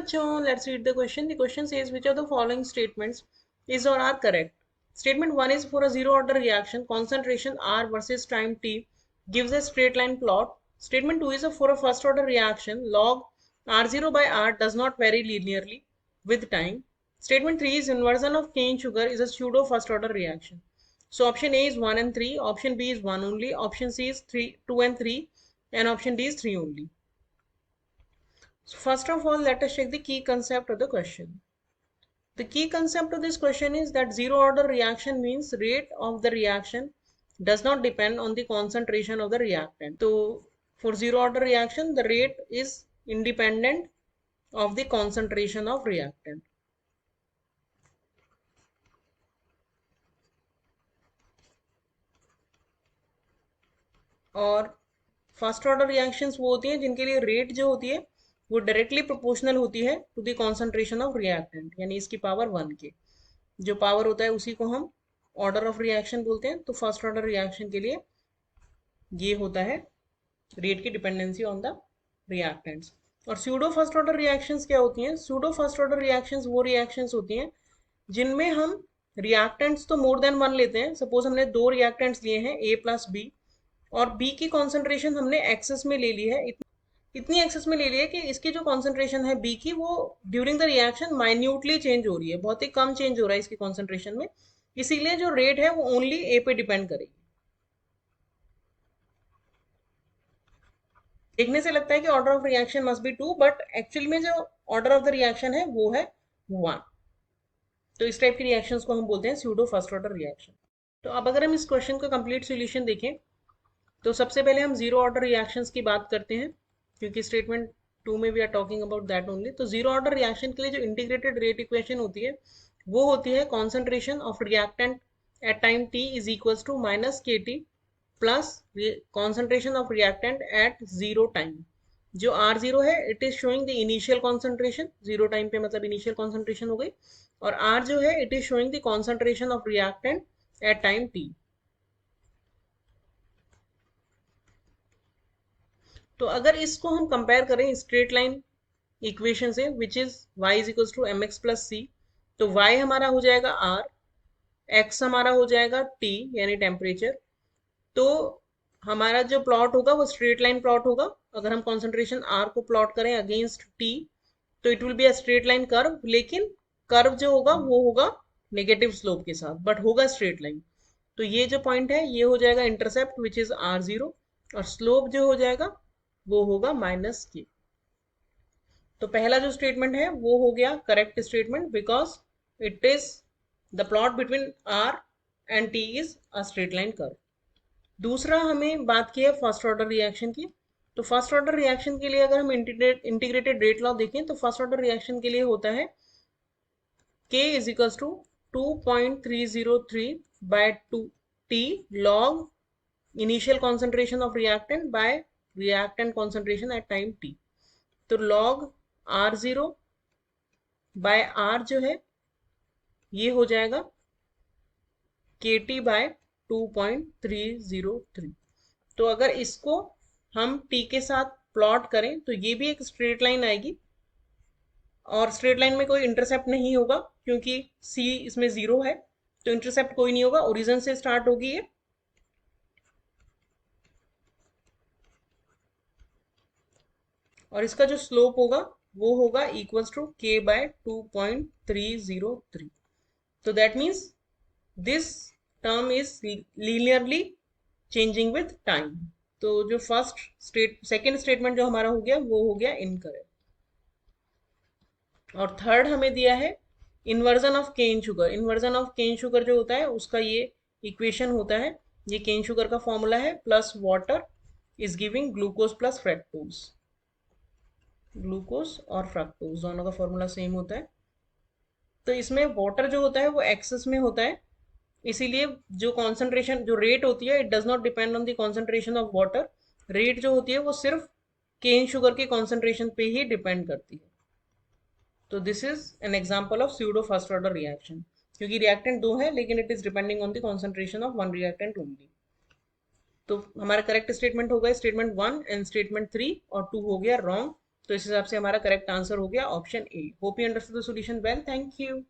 बच्चों, let's read the question. The question says which of the following statements is or are correct? Statement 1 is for a zero order reaction, concentration R versus time T gives a straight line plot. Statement 2 is for a first order reaction, log R0 by R does not vary linearly with time. Statement 3 is inversion of cane sugar is a pseudo first order reaction. So option A is 1 and 3, option B is 1 only, option C is 2 and 3, and option D is 3 only. So first of all, let us check the key concept of the question. The key concept of this question is that zero order reaction means rate of the reaction does not depend on the concentration of the reactant. So for zero order reaction, the rate is independent of the concentration of reactant. और first order reactions वो होती हैं जिनके लिए rate जो होती है वो डायरेक्टली प्रोपोर्शनल होती है to the concentration of reactant, यानी इसकी पावर 1 के जो पावर होता है उसी को हम ऑर्डर ऑफ रिएक्शन बोलते हैं। तो फर्स्ट ऑर्डर रिएक्शन के लिए ये होता है रेट की डिपेंडेंसी ऑन द रिएक्टेंट्स। और स्यूडो फर्स्ट ऑर्डर रिएक्शंस क्या होती हैं? स्यूडो फर्स्ट ऑर्डर रिएक्शंस वो रिएक्शंस होती हैं जिनमें हम रिएक्टेंट्स तो मोर देन वन लेते हैं। सपोज हमने दो रिएक्टेंट्स लिए हैं A प्लस बी, और बी की कॉन्सेंट्रेशन हमने एक्सेस में ले ली है, इतनी एक्सेस में ले ली है कि इसकी जो कॉन्सेंट्रेशन है बी की वो during the reaction minutely change हो रही है, बहुत ही कम चेंज हो रहा है इसकी कॉन्सेंट्रेशन में, इसीलिए जो रेट है वो ओनली ए पे डिपेंड करेगी। देखने से लगता है कि order of reaction must be 2, but actually में जो ऑर्डर ऑफ द रिएक्शन है वो है 1। तो इस टाइप की रिएक्शंस को हम बोलते हैं स्यूडो फर्स्ट ऑर्डर रिएक्शन। तो अब अगर हम इस क्वेश्चन का कंप्लीट सॉल्यूशन देखें तो सबसे पहले हम जीरो ऑर्डर रिएक्शंस की बात करते हैं, क्योंकि स्टेटमेंट 2 में we are talking about that only. तो जीरो ऑर्डर रिएक्शन के लिए जो इंटीग्रेटेड रेट इक्वेशन होती है वो होती है concentration of reactant at time t is equals to minus KT plus concentration of reactant at zero time. जो R0 है it is showing the initial concentration, zero time पे मतलब इनिशियल कॉन्सेंट्रेशन हो गई, और R जो है it is showing the concentration of reactant at time t। तो अगर इसको हम कंपेयर करें स्ट्रेट लाइन इक्वेशन से which is y is equals to mx plus c, तो y हमारा हो जाएगा r, x हमारा हो जाएगा t यानी टेम्परेचर। तो हमारा जो प्लॉट होगा वो स्ट्रेट लाइन प्लॉट होगा। अगर हम कॉन्सेंट्रेशन r को प्लॉट करें अगेंस्ट t तो it will be a straight line curve, लेकिन कर्व जो होगा वो होगा नेगेटिव स्लोप के साथ, बट होगा स्ट्रेट लाइन। तो ये जो पॉइंट है ये हो जाएगा इंटरसेप्ट विच इज r0, और स्लोप जो हो जाएगा वो होगा माइनस के। तो पहला जो स्टेटमेंट है वो हो गया correct statement because it is the plot between r and t is a straight line curve. दूसरा हमें बात की है फर्स्ट ऑर्डर रिएक्शन की। तो फर्स्ट ऑर्डर रिएक्शन के लिए अगर हम इंटीग्रेटेड रेट लॉ देखें तो फर्स्ट ऑर्डर रिएक्शन के लिए होता है k is equals to 2.303 by 2t log initial concentration of reactant by reactant concentration at time t। तो log R0 बाय R जो है ये हो जाएगा KT बाय 2.303। तो अगर इसको हम t के साथ प्लॉट करें तो ये भी एक स्ट्रेट लाइन आएगी, और स्ट्रेट लाइन में कोई इंटरसेप्ट नहीं होगा क्योंकि c इसमें 0 है, तो इंटरसेप्ट कोई नहीं होगा, ओरिजिन से स्टार्ट होगी ये। और इसका जो स्लोप होगा वो होगा इक्वल्स टू k बाय 2.303। तो that means this term is linearly changing with time. तो जो सेकेंड स्टेटमेंट जो हमारा हो गया वो हो गया इनकरेक्ट। और थर्ड हमें दिया है inversion of cane sugar. Inversion of cane sugar जो होता है उसका ये इक्वेशन होता है, ये केन शुगर का फॉर्मूला है plus water is giving glucose plus fructose. Glucose और फ्रक्टोज दोनों का फॉर्मूला सेम होता है। तो इसमें वाटर जो होता है वो एक्सेस में होता है, इसीलिए जो कॉन्सेंट्रेशन जो रेट होती है it does not depend on the concentration of water. Rate जो होती है वो सिर्फ केन शुगर के कॉन्सेंट्रेशन पे ही डिपेंड करती है। तो this is an example of pseudo first order reaction, क्योंकि रिएक्टेंट दो है लेकिन it is depending on the concentration of one reactant only. तो हमारा करेक्ट स्टेटमेंट हो गया स्टेटमेंट 1 एंड स्टेटमेंट 3, और 2 हो गया रॉन्ग तो इस हिसाब से हमारा करेक्ट आंसर हो गया option A. Hope you understood the solution well, thank you.